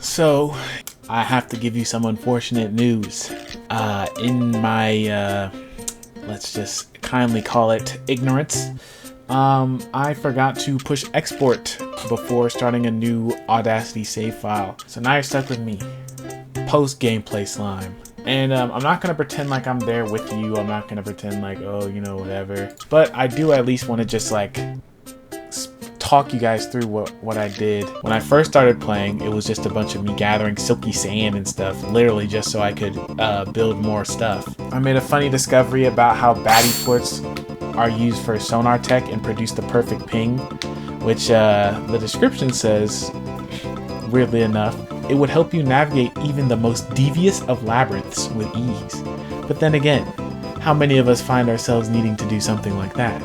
So, I have to give you some unfortunate news. In my, let's just kindly call it ignorance, I forgot to push export before starting a new Audacity save file. So now you're stuck with me, post-gameplay slime. And I'm not going to pretend like I'm there with you. I'm not going to pretend like, oh, you know, whatever. But I do at least want to just like talk you guys through what I did. When I first started playing, it was just a bunch of me gathering silky sand and stuff, literally just so I could build more stuff. I made a funny discovery about how baddie ports are used for sonar tech and produce the perfect ping, which the description says, weirdly enough, it would help you navigate even the most devious of labyrinths with ease. But then again, how many of us find ourselves needing to do something like that?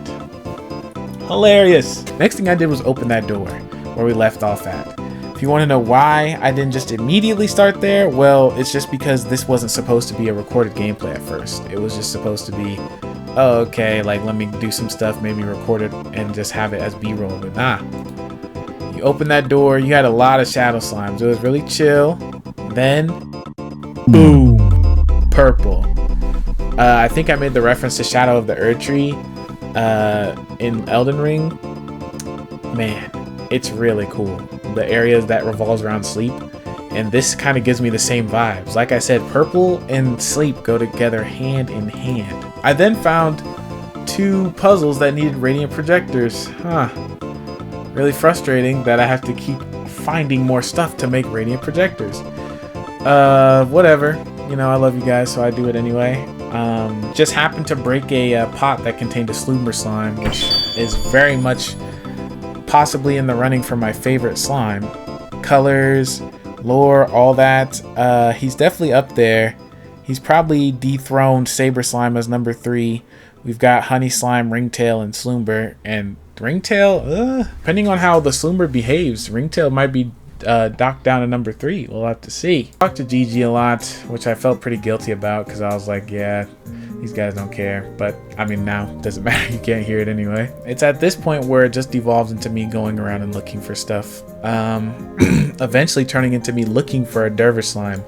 Hilarious! Next thing I did was open that door where we left off at. If you want to know why I didn't just immediately start there, well, it's just because this wasn't supposed to be a recorded gameplay at first. It was just supposed to be, oh, okay, like let me do some stuff, maybe record it and just have it as B-roll, but nah. You open that door, you had a lot of shadow slimes. It was really chill. Then, boom, purple. I think I made the reference to Shadow of the Erdtree in Elden Ring. Man, it's really cool. The areas that revolves around sleep, and this kind of gives me the same vibes. Like I said, purple and sleep go together hand in hand. I then found 2 puzzles that needed radiant projectors. Really frustrating that I have to keep finding more stuff to make radiant projectors. Whatever. You know, I love you guys, so I do it anyway. Just happened to break a pot that contained a Slumber slime, which is very much possibly in the running for my favorite slime. Colors, lore, all that. He's definitely up there. He's probably dethroned Saber Slime as number 3. We've got Honey Slime, Ringtail, and Slumber. And Ringtail, depending on how the Slumber behaves, Ringtail might be docked down to number 3. We'll have to see. I talked to Gigi a lot, which I felt pretty guilty about because I was like, yeah, these guys don't care. But I mean, now it doesn't matter. You can't hear it anyway. It's at this point where it just devolves into me going around and looking for stuff. Eventually turning into me looking for a Dervish slime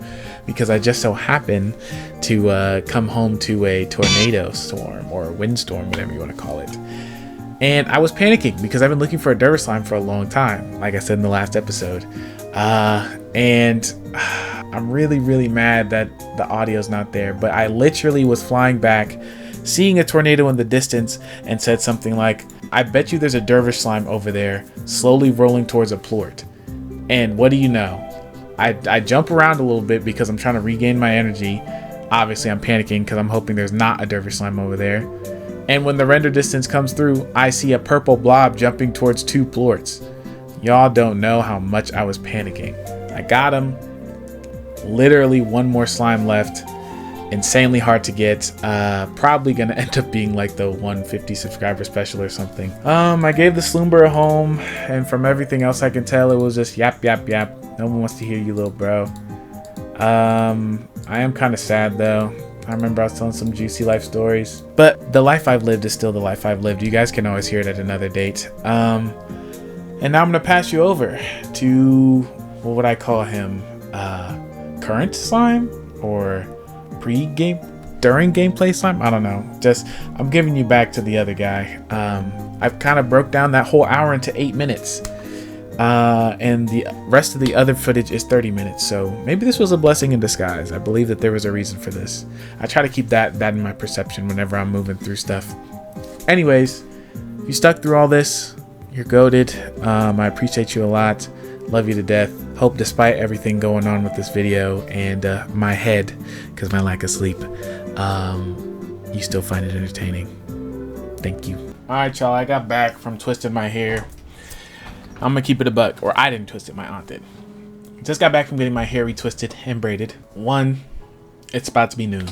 because I just so happen to come home to a tornado storm or a windstorm, whatever you want to call it. And I was panicking because I've been looking for a Dervish slime for a long time, like I said in the last episode. And I'm really mad that the audio's not there, but I literally was flying back, seeing a tornado in the distance, and said something like, I bet you there's a Dervish slime over there, slowly rolling towards a plort. And what do you know? I jump around a little bit because I'm trying to regain my energy. Obviously, I'm panicking because I'm hoping there's not a Dervish slime over there. And when the render distance comes through, I see a purple blob jumping towards 2 plorts. Y'all don't know how much I was panicking. I got him. Literally 1 more slime left. Insanely hard to get. Probably gonna end up being like the 150 subscriber special or something. I gave the Slumber a home, and from everything else I can tell, it was just yap. No one wants to hear you, little bro. I am kind of sad though. I remember I was telling some juicy life stories, but the life I've lived is still the life I've lived. You guys can always hear it at another date. And now I'm gonna pass you over to what would I call him? Current slime or pre-game, during gameplay slime? I don't know. Just I'm giving you back to the other guy. I've kind of broke down that whole hour into 8 minutes. And the rest of the other footage is 30 minutes, so maybe this was a blessing in disguise. I believe that there was a reason for this. I try to keep that in my perception whenever I'm moving through stuff. Anyways, if you stuck through all this, you're goated. I appreciate you a lot. Love you to death. Hope despite everything going on with this video and my head, because my lack of sleep, you still find it entertaining. Thank you. Alright, y'all, I got back from twisting my hair. I'm gonna keep it a buck, or I didn't twist it, my aunt did. Just got back from getting my hair retwisted and braided. 1, it's about to be noon.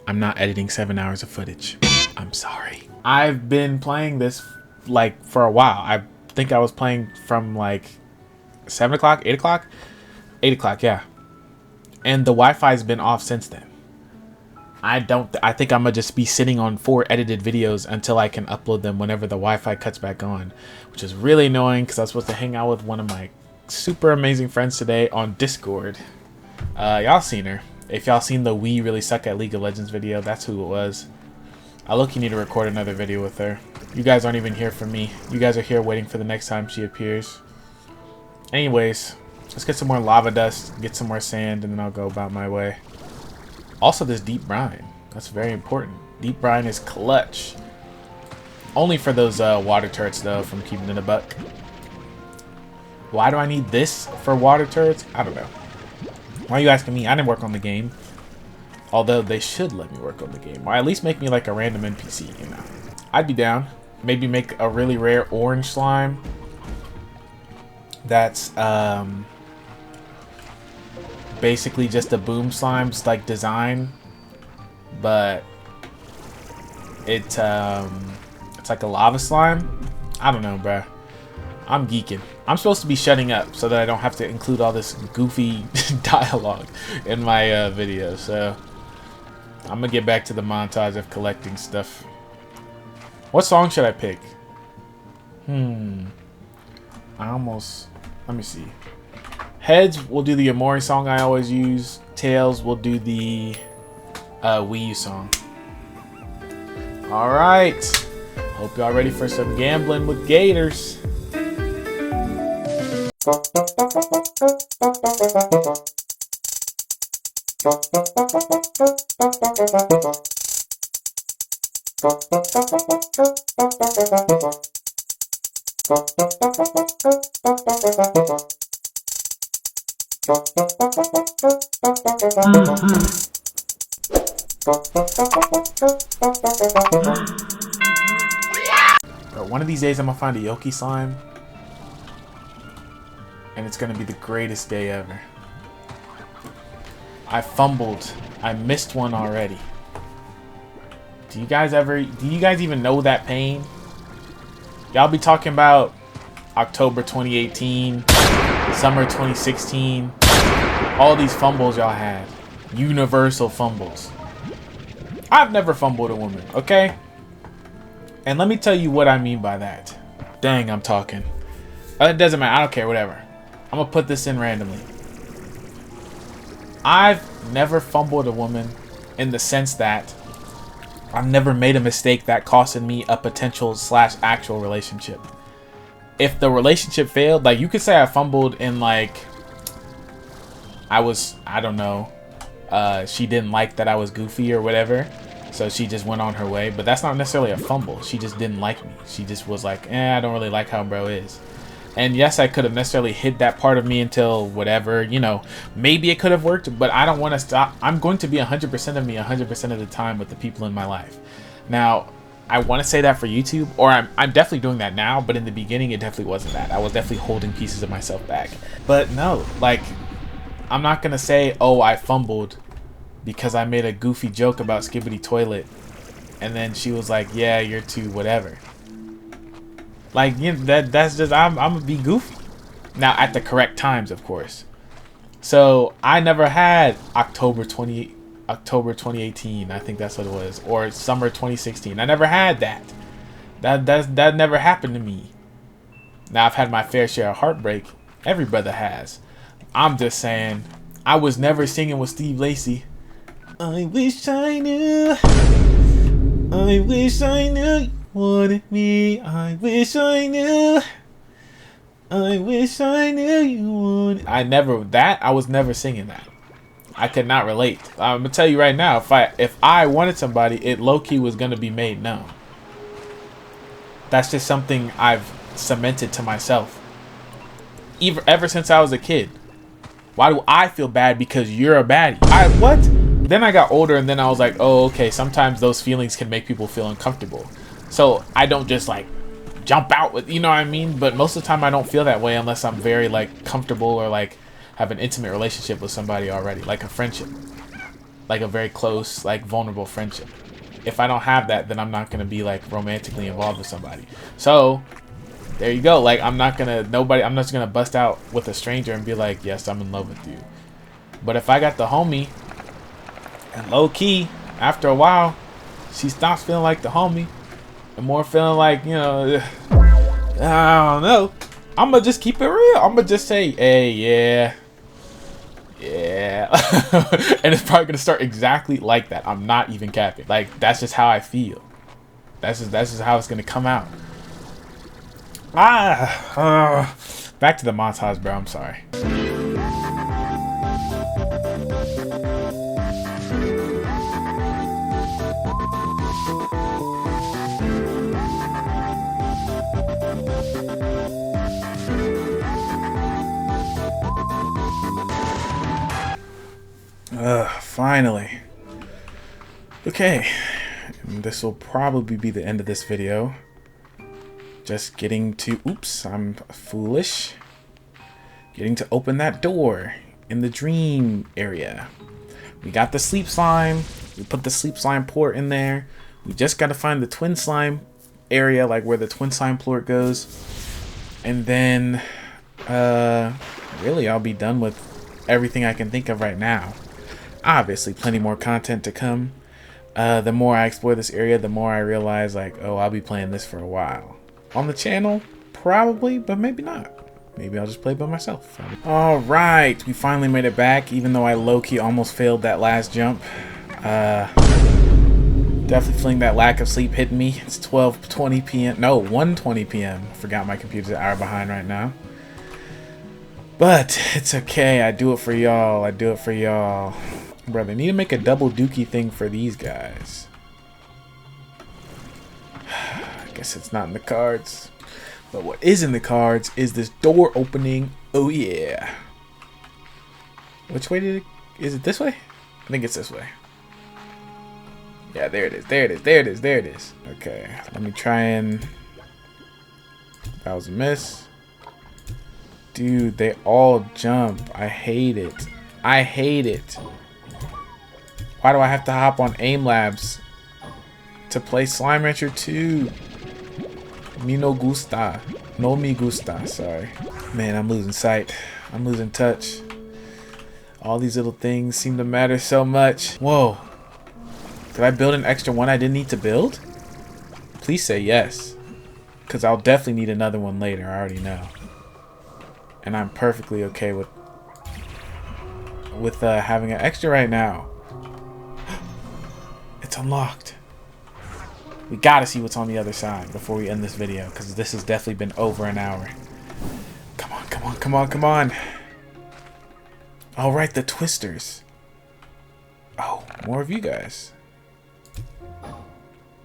I'm not editing 7 hours of footage. I'm sorry. I've been playing this like for a while. I think I was playing from like 7 o'clock, 8 o'clock? 8 o'clock, yeah. And the Wi-Fi's been off since then. I think I'm gonna just be sitting on 4 edited videos until I can upload them whenever the Wi-Fi cuts back on, which is really annoying because I was supposed to hang out with one of my super amazing friends today on Discord. Y'all seen her. If y'all seen the We Really Suck at League of Legends video, that's who it was. I look, you need to record another video with her. You guys aren't even here for me. You guys are here waiting for the next time she appears. Anyways, let's get some more lava dust, get some more sand, and then I'll go about my way. Also, this deep brine. That's very important. Deep brine is clutch. Only for those water turrets, though, from keeping it a buck. Why do I need this for water turrets? I don't know. Why are you asking me? I didn't work on the game. Although they should let me work on the game. Or at least make me like a random NPC, you know. I'd be down. Maybe make a really rare orange slime. That's basically just a boom slime's like design. But it's like a lava slime. I don't know, bruh. I'm geeking. I'm supposed to be shutting up so that I don't have to include all this goofy dialogue in my video. So I'm gonna get back to the montage of collecting stuff. What song should I pick? Let me see. Heads, we'll do the Omori song I always use. Tails, we'll do the Wii U song. Alright. Hope y'all ready for some gambling with Gators. But one of these days I'm gonna find a Yoki slime, and it's gonna be the greatest day ever. I fumbled. I missed one already. Do you guys even know that pain? Y'all be talking about October 2018, summer 2016, all these fumbles y'all had. Universal fumbles. I've never fumbled a woman, okay? And let me tell you what I mean by that. Dang, I'm talking. It doesn't matter. I don't care, whatever. I'm gonna put this in randomly. I've never fumbled a woman in the sense that I've never made a mistake that costed me a potential / actual relationship. If the relationship failed, like you could say I fumbled in like, I don't know, she didn't like that I was goofy or whatever, so she just went on her way. But that's not necessarily a fumble. She just didn't like me. She just was like, I don't really like how bro is. And yes, I could have necessarily hid that part of me until whatever, you know, maybe it could have worked, but I don't want to stop. I'm going to be 100% of me 100% of the time with the people in my life. Now, I want to say that for YouTube, or I'm definitely doing that now, but in the beginning, it definitely wasn't that. I was definitely holding pieces of myself back. But no, like, I'm not going to say, oh, I fumbled because I made a goofy joke about Skibbity Toilet, and then she was like, yeah, you're too whatever. Like, you know, that's just, I'm gonna be goofy. Now, at the correct times, of course. So, I never had October 2018, I think that's what it was. Or summer 2016. I never had that. That never happened to me. Now, I've had my fair share of heartbreak. Every brother has. I'm just saying, I was never singing with Steve Lacy. I wish I knew. I wish I knew. Wanted me, I wish I knew. I wish I knew you would. I was never singing that. I could not relate. I'm gonna tell you right now, if I wanted somebody, it low-key was gonna be made known. That's just something I've cemented to myself. Ever since I was a kid. Why do I feel bad because you're a baddie? What? Then I got older and then I was like, oh, okay, sometimes those feelings can make people feel uncomfortable. So I don't just like jump out with, you know what I mean? But most of the time I don't feel that way unless I'm very like comfortable or like have an intimate relationship with somebody already, like a friendship, like a very close, like vulnerable friendship. If I don't have that, then I'm not going to be like romantically involved with somebody. So there you go. Like I'm not just going to bust out with a stranger and be like, yes, I'm in love with you. But if I got the homie and low key, after a while, she stops feeling like the homie. And more feeling like, you know, I don't know. I'm gonna just keep it real. I'm gonna just say, hey, yeah. And it's probably gonna start exactly like that. I'm not even capping. Like, that's just how I feel. That's just how it's gonna come out. Back to the montage, bro. I'm sorry. Finally. Okay. And this will probably be the end of this video. Just getting to, oops, I'm foolish. Getting to open that door in the dream area. We got the sleep slime. We put the sleep slime port in there. We just got to find the twin slime area, like where the twin slime port goes. And then, really, I'll be done with everything I can think of right now. Obviously, plenty more content to come. The more I explore this area, the more I realize, like, oh, I'll be playing this for a while. On the channel, probably, but maybe not. Maybe I'll just play by myself. Alright, we finally made it back, even though I low-key almost failed that last jump. Definitely feeling that lack of sleep hitting me. It's 12:20 p.m. No, 1:20 p.m. I forgot my computer's an hour behind right now. But it's okay. I do it for y'all. I do it for y'all. Bro, they need to make a double dookie thing for these guys. I guess it's not in the cards. But what is in the cards is this door opening. Oh yeah. Which way did it? Is it this way? I think it's this way. Yeah, there it is. There it is. There it is. There it is. Okay, let me try and. That was a miss. Dude, they all jump. I hate it. I hate it. Why do I have to hop on Aim Labs to play Slime Rancher 2? Me no gusta. No me gusta. Sorry. Man, I'm losing sight. I'm losing touch. All these little things seem to matter so much. Whoa. Did I build an extra one I didn't need to build? Please say yes. Because I'll definitely need another one later. I already know. And I'm perfectly okay with having an extra right now. It's unlocked. We gotta see what's on the other side before we end this video, because this has definitely been over an hour. Come on, come on, come on, come on. Alright, the twisters. Oh, more of you guys.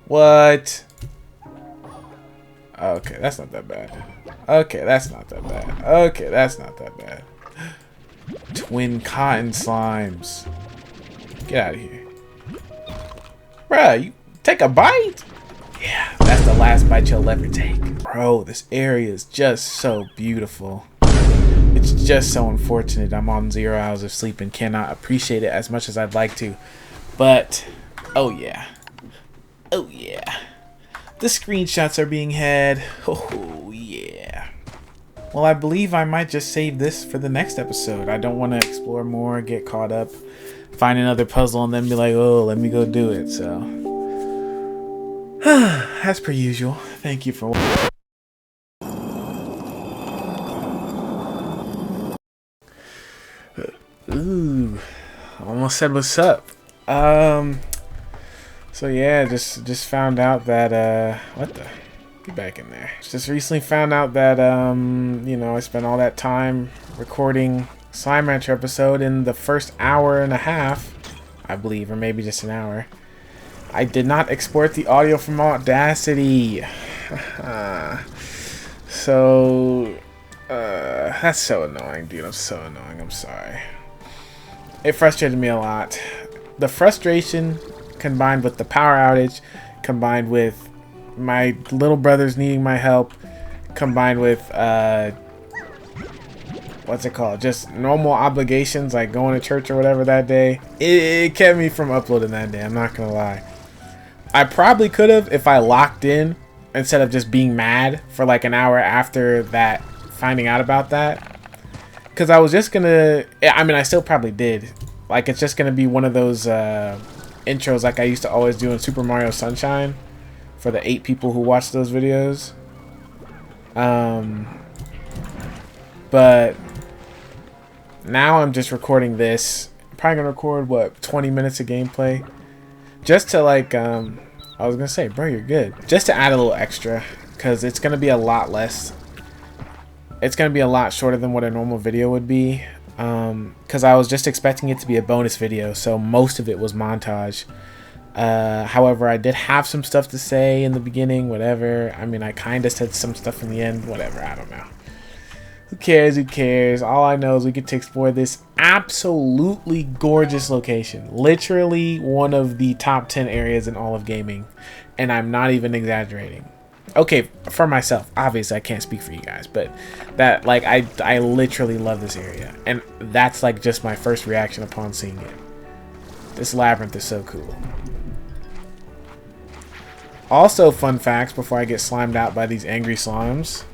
What? Okay, that's not that bad. Okay, that's not that bad. Okay, that's not that bad. Twin cotton slimes. Get out of here. Bruh, you take a bite? Yeah, that's the last bite you'll ever take. Bro, this area is just so beautiful. It's just so unfortunate I'm on 0 hours of sleep and cannot appreciate it as much as I'd like to. But, oh yeah. Oh yeah. The screenshots are being had. Oh yeah. Well, I believe I might just save this for the next episode. I don't want to explore more, get caught up, find another puzzle, and then be like, oh, let me go do it. So, as per usual, thank you for watching. Ooh, almost said what's up. So yeah, just found out that what the, get back in there. Just recently found out that you know, I spent all that time recording Slime Rancher episode. In the first hour and a half, I believe, or maybe just an hour, I did not export the audio from Audacity. So that's so annoying, dude. I'm so annoying. I'm sorry. It frustrated me a lot. The frustration combined with the power outage, combined with my little brothers needing my help, combined with what's it called, just normal obligations like going to church or whatever that day, it kept me from uploading that day. I'm not gonna lie. I probably could have if I locked in instead of just being mad for like an hour after that, finding out about that, because I was just gonna, I mean, I still probably did, like, it's just gonna be one of those intros like I used to always do in Super Mario Sunshine for the 8 people who watch those videos. But now I'm just recording this. I'm probably gonna record what, 20 minutes of gameplay, just to like I was gonna say, bro, you're good. Just to add a little extra, because it's gonna be a lot less. It's gonna be a lot shorter than what a normal video would be. Because I was just expecting it to be a bonus video, so most of it was montage. However, I did have some stuff to say in the beginning, whatever. I mean, I kind of said some stuff in the end, whatever, I don't know. Who cares, who cares? All I know is we get to explore this absolutely gorgeous location. Literally one of the top 10 areas in all of gaming, and I'm not even exaggerating. Okay, for myself, obviously I can't speak for you guys, but that, like, I literally love this area, and that's like just my first reaction upon seeing it. This labyrinth is so cool. Also, fun facts before I get slimed out by these angry slimes.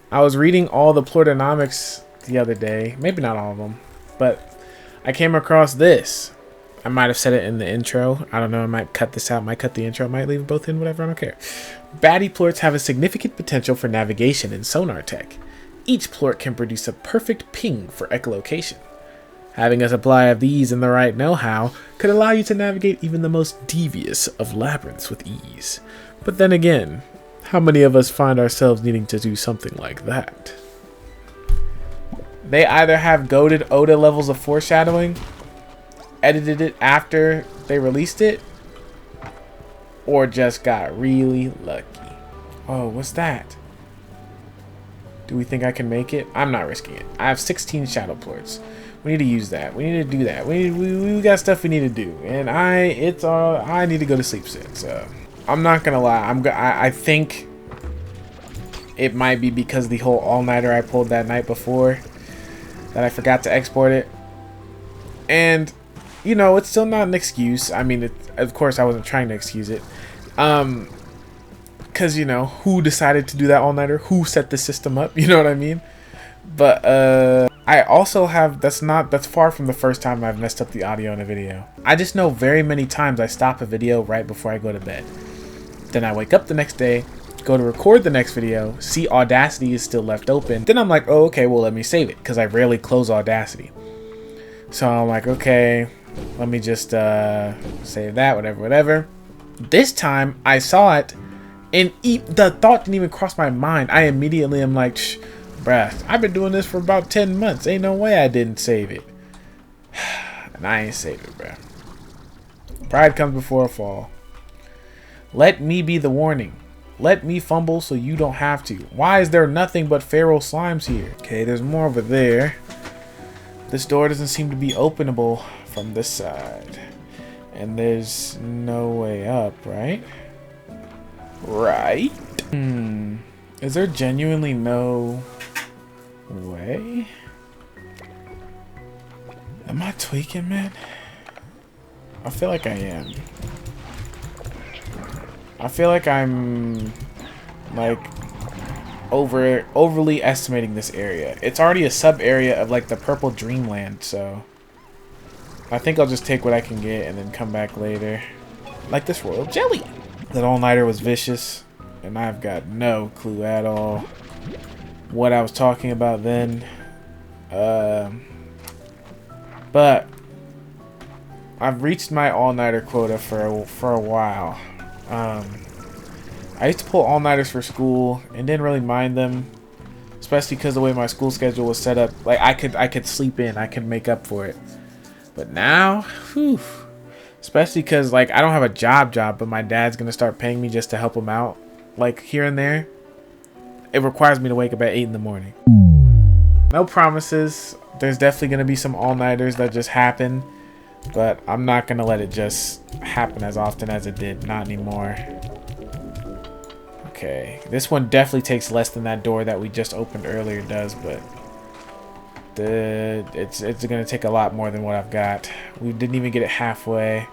I was reading all the plurtonomics the other day, maybe not all of them, but I came across this. I might have said it in the intro. I don't know. I might cut this out. Might cut the intro. Might leave it both in. Whatever. I don't care. Baddie plorts have a significant potential for navigation and sonar tech. Each plort can produce a perfect ping for echolocation. Having a supply of these and the right know-how could allow you to navigate even the most devious of labyrinths with ease. But then again, how many of us find ourselves needing to do something like that? They either have goated Oda levels of foreshadowing, edited it after they released it, or just got really lucky. Oh, what's that? Do we think I can make it? I'm not risking it. I have 16 shadow plorts. We need to use that. We need to do that. We got stuff we need to do, and I need to go to sleep soon. So I'm not gonna lie. I think it might be because the whole all-nighter I pulled that night before that I forgot to export it, and you know, it's still not an excuse. I mean, of course I wasn't trying to excuse it. Because, you know, who decided to do that all-nighter? Who set the system up? You know what I mean? But, I also have, that's far from the first time I've messed up the audio in a video. I just know very many times I stop a video right before I go to bed. Then I wake up the next day, go to record the next video, see Audacity is still left open. Then I'm like, oh, okay, well, let me save it. Because I rarely close Audacity. So I'm like, okay, let me just save that, whatever. This time I saw it, and the thought didn't even cross my mind. I immediately am like, bruh, I've been doing this for about 10 months. Ain't no way I didn't save it. And I ain't saved it, bruh. Pride comes before a fall. Let me be the warning. Let me fumble so you don't have to. Why is there nothing but feral slimes here? Okay, there's more over there. This door doesn't seem to be openable from this side. And there's no way up, right? Right? Is there genuinely no way? Am I tweaking, man? I feel like I am. I feel like I'm like overly estimating this area. It's already a sub area of like the purple Dreamland, so I think I'll just take what I can get and then come back later. Like this royal jelly. That all-nighter was vicious, and I've got no clue at all what I was talking about then. But I've reached my all-nighter quota for a while. I used to pull all-nighters for school and didn't really mind them, especially because the way my school schedule was set up. Like I could sleep in, I could make up for it. But now, whew, especially because like I don't have a job, but my dad's gonna start paying me just to help him out, like here and there. It requires me to wake up at 8 in the morning. No promises. There's definitely gonna be some all-nighters that just happen, but I'm not gonna let it just happen as often as it did. Not anymore. Okay, this one definitely takes less than that door that we just opened earlier does, but it's gonna take a lot more than what I've got. We didn't even get it halfway.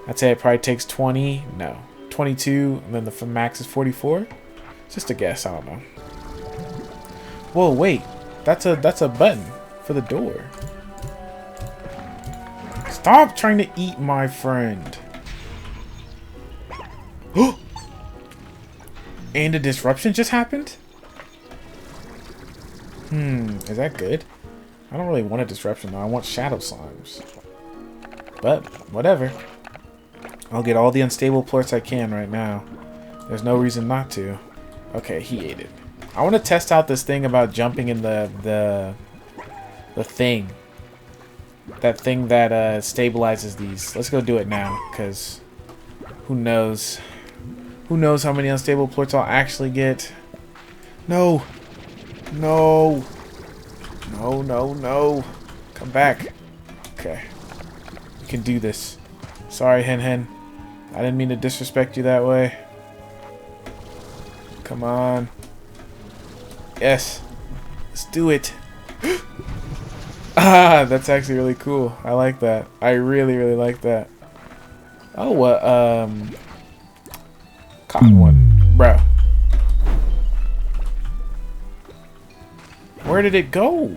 I'd say it probably takes 20, no, 22, and then the max is 44. Just a guess, I don't know. Whoa, wait, that's a button for the door. Stop trying to eat my friend. And a disruption just happened? Is that good? I don't really want a disruption though. I want shadow slimes. But, whatever. I'll get all the unstable plorts I can right now. There's no reason not to. Okay, he ate it. I want to test out this thing about jumping in the thing. That thing that stabilizes these. Let's go do it now, because who knows? Who knows how many unstable plorts I'll actually get? No! No! No, no, no. Come back. Okay. You can do this. Sorry, Hen Hen. I didn't mean to disrespect you that way. Come on. Yes. Let's do it. Ah, that's actually really cool. I like that. I really, really like that. Oh, what? Cotton one. Bro. Where did it go?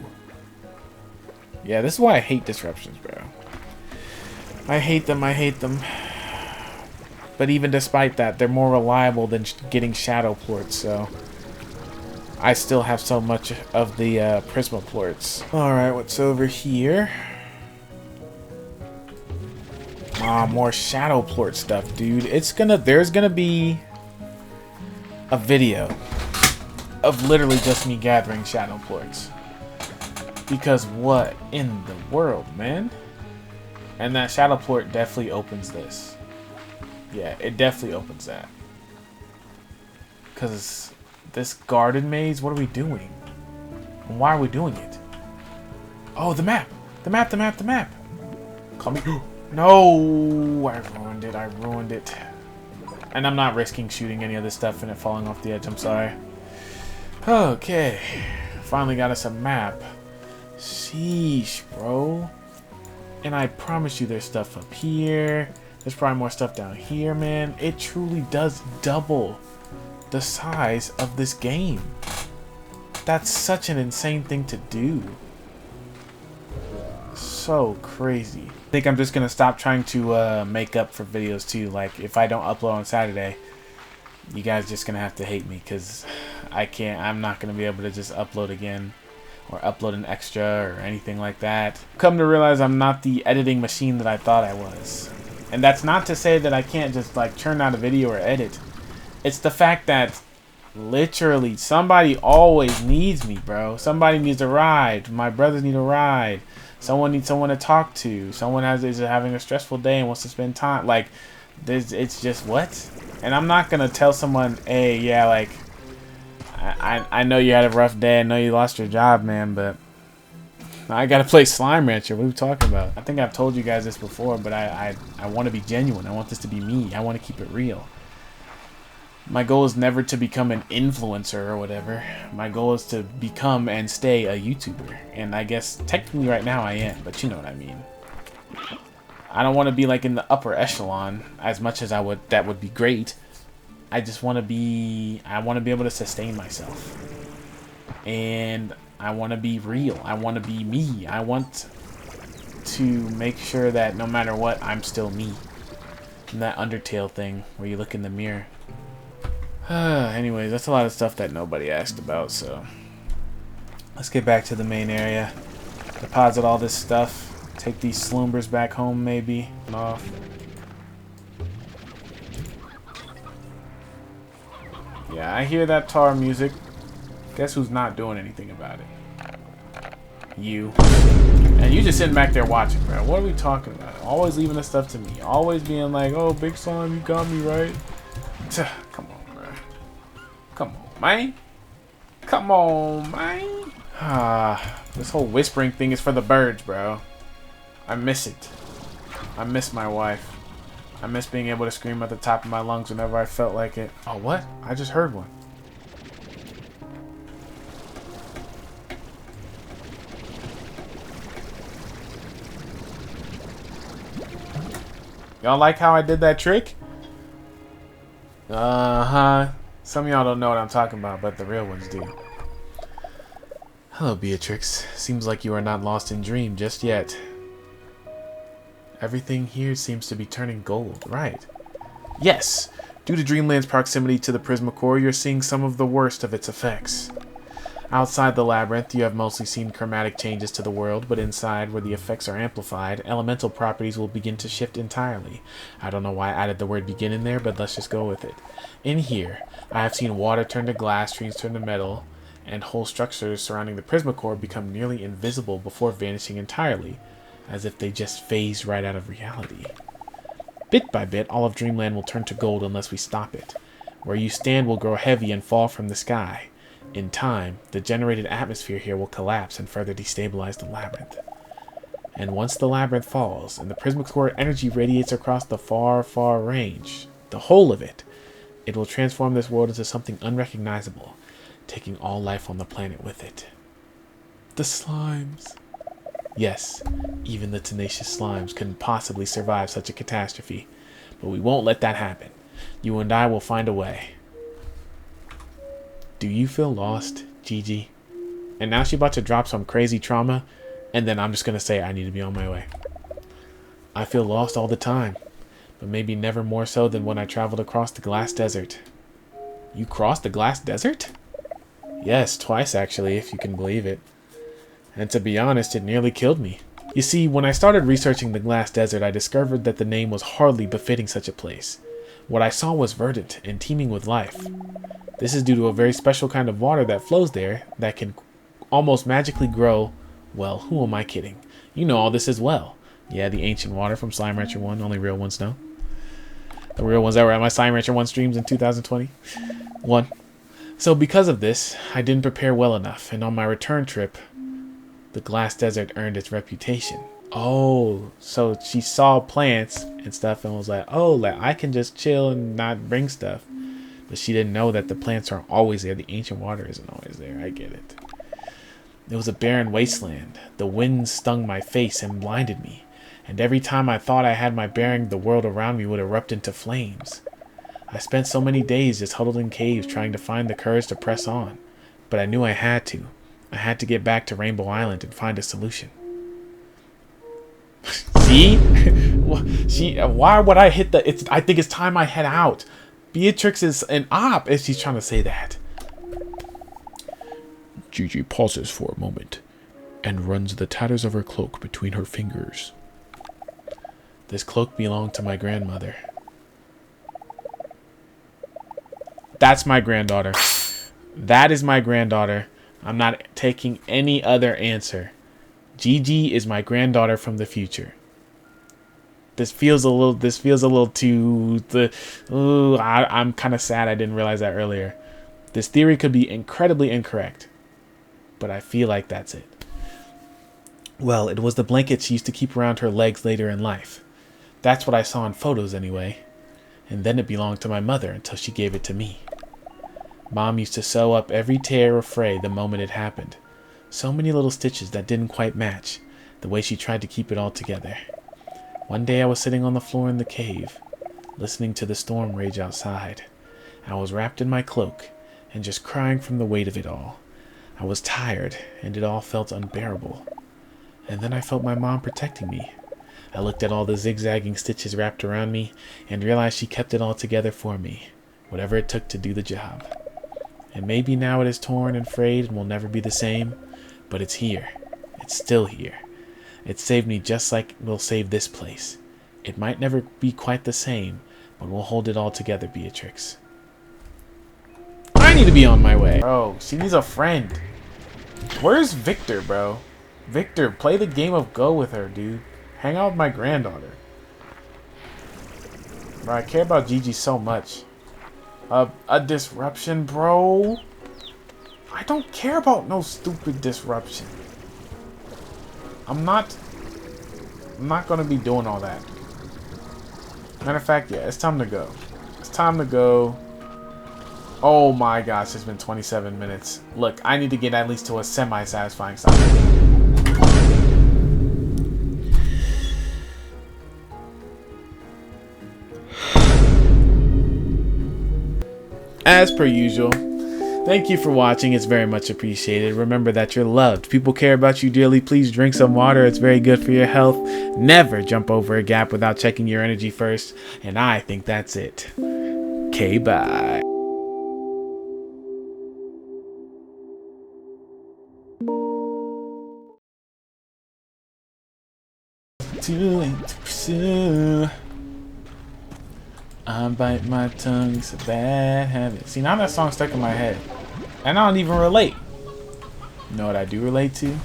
Yeah, this is why I hate disruptions, bro. I hate them. I hate them. But even despite that, they're more reliable than getting shadow plorts, so I still have so much of the Prisma plorts. Alright, what's over here? Ah, more shadow plort stuff, dude. There's gonna be a video of literally just me gathering shadow plorts. Because what in the world, man? And that shadow plort definitely opens this. Yeah, it definitely opens that. Because this garden maze, what are we doing? And why are we doing it? Oh, the map! The map, the map, the map! Call me. No! I ruined it, I ruined it. And I'm not risking shooting any of this stuff and it falling off the edge, I'm sorry. Okay. Finally got us a map. Sheesh, bro. And I promise you there's stuff up here. There's probably more stuff down here, man. It truly does double the size of this game. That's such an insane thing to do. So crazy. I think I'm just gonna stop trying to make up for videos too. Like if I don't upload on Saturday, you guys just gonna have to hate me because I'm not gonna be able to just upload again or upload an extra or anything like that. Come to realize I'm not the editing machine that I thought I was. And that's not to say that I can't just like churn out a video or edit. It's the fact that literally somebody always needs me, bro. Somebody needs a ride. My brothers need a ride. Someone needs someone to talk to. Someone is having a stressful day and wants to spend time. Like, it's just what? And I'm not gonna tell someone, hey, yeah, like, I know you had a rough day. I know you lost your job, man, but I gotta play Slime Rancher. What are we talking about? I think I've told you guys this before, but I want to be genuine. I want this to be me. I want to keep it real. My goal is never to become an influencer or whatever. My goal is to become and stay a YouTuber. And I guess technically right now I am, but you know what I mean. I don't want to be like in the upper echelon as much as that would be great. I just want to be able to sustain myself. And I want to be real. I want to be me. I want to make sure that no matter what, I'm still me. And that Undertale thing where you look in the mirror. Anyways, that's a lot of stuff that nobody asked about, so let's get back to the main area. Deposit all this stuff. Take these sloombers back home, maybe. Off. Yeah, I hear that tar music. Guess who's not doing anything about it? You. And you just sitting back there watching, bro. What are we talking about? Always leaving the stuff to me. Always being like, oh, Big Slime, you got me right. Come on, bro. Come on, man. Come on, man. This whole whispering thing is for the birds, bro. I miss it. I miss my wife. I miss being able to scream at the top of my lungs whenever I felt like it. Oh, what? I just heard one. Y'all like how I did that trick? Uh-huh. Some of y'all don't know what I'm talking about, but the real ones do. Hello, Beatrix. Seems like you are not lost in dream just yet. Everything here seems to be turning gold, right? Yes! Due to Dreamland's proximity to the Prisma Core, you're seeing some of the worst of its effects. Outside the labyrinth, you have mostly seen chromatic changes to the world, but inside, where the effects are amplified, elemental properties will begin to shift entirely. I don't know why I added the word begin in there, but let's just go with it. In here, I have seen water turn to glass, trees turn to metal, and whole structures surrounding the Prismacore become nearly invisible before vanishing entirely, as if they just phased right out of reality. Bit by bit, all of Dreamland will turn to gold unless we stop it. Where you stand will grow heavy and fall from the sky. In time, the generated atmosphere here will collapse and further destabilize the labyrinth. And once the labyrinth falls, and the Prismacore energy radiates across the far, far range, the whole of it, it will transform this world into something unrecognizable, taking all life on the planet with it. The slimes. Yes, even the tenacious slimes couldn't possibly survive such a catastrophe, but we won't let that happen. You and I will find a way. Do you feel lost, Gigi? And now she's about to drop some crazy trauma, and then I'm just going to say I need to be on my way. I feel lost all the time, but maybe never more so than when I traveled across the glass desert. You crossed the glass desert? Yes, twice actually, if you can believe it. And to be honest, it nearly killed me. You see, when I started researching the glass desert, I discovered that the name was hardly befitting such a place. What I saw was verdant and teeming with life. This is due to a very special kind of water that flows there that can almost magically grow. Well, who am I kidding? You know all this as well. Yeah, the ancient water from Slime Rancher 1, only real ones know. The real ones that were at my Slime Rancher 1 streams in 2021. So because of this, I didn't prepare well enough, and on my return trip, the glass desert earned its reputation. Oh, so she saw plants and stuff and was like, oh, like I can just chill and not bring stuff. But she didn't know that the plants aren't always there. The ancient water isn't always there. I get it. It was a barren wasteland. The wind stung my face and blinded me. And every time I thought I had my bearing, the world around me would erupt into flames. I spent so many days just huddled in caves trying to find the courage to press on. But I knew I had to. I had to get back to Rainbow Island and find a solution. See? Why would I hit the... I think it's time I head out. Beatrix is an op if she's trying to say that. Gigi pauses for a moment and runs the tatters of her cloak between her fingers. This cloak belonged to my grandmother. That's my granddaughter. That is my granddaughter. I'm not taking any other answer. Gigi is my granddaughter from the future. This feels a little too... I'm kind of sad I didn't realize that earlier. This theory could be incredibly incorrect, but I feel like that's it. Well, it was the blanket she used to keep around her legs later in life. That's what I saw in photos anyway. And then it belonged to my mother until she gave it to me. Mom used to sew up every tear or fray the moment it happened. So many little stitches that didn't quite match, the way she tried to keep it all together. One day I was sitting on the floor in the cave, listening to the storm rage outside. I was wrapped in my cloak and just crying from the weight of it all. I was tired and it all felt unbearable. And then I felt my mom protecting me. I looked at all the zigzagging stitches wrapped around me and realized she kept it all together for me, whatever it took to do the job. And maybe now it is torn and frayed and will never be the same, but it's here. It's still here. It saved me just like we'll save this place. It might never be quite the same, but we'll hold it all together, Beatrix. I need to be on my way. Bro, she needs a friend. Where's Victor, bro? Victor, play the game of Go with her, dude. Hang out with my granddaughter. Bro, I care about Gigi so much. A disruption, bro? I don't care about no stupid disruption. I'm not gonna be doing all that. Matter of fact, yeah, it's time to go. It's time to go. Oh my gosh, it's been 27 minutes. Look, I need to get at least to a semi-satisfying stop. As per usual, thank you for watching. It's very much appreciated. Remember that you're loved. People care about you dearly. Please drink some water. It's very good for your health. Never jump over a gap without checking your energy first. And I think that's it. Okay, bye. Too late to pursue. I bite my tongue, it's a bad habit. See, now that song's stuck in my head. And I don't even relate. You know what I do relate to?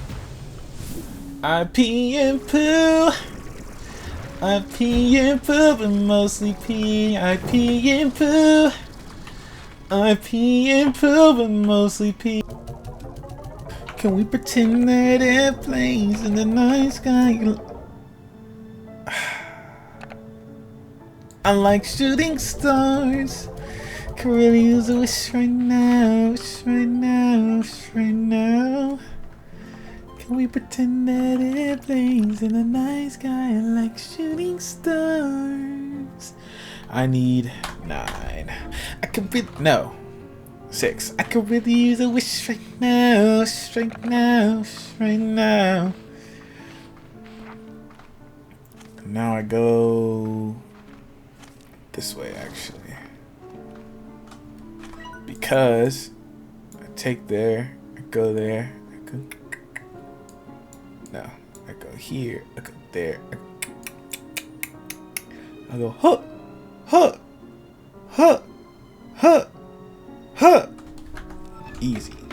I pee and poo. I pee and poo, but mostly pee. I pee and poo. I pee and poo, but mostly pee. Can we pretend that airplanes in the night sky? I like shooting stars. Can really use a wish right now. Wish right now. Wish right now. Can we pretend that airplanes in the night sky are like shooting stars? I need 9. I could be no 6. I could really use a wish right now. Wish right now. Wish right now. Now I go this way actually, because I take there, I go there, I go, no, I go here, I go there, I go huh, huh, huh, huh, huh, easy.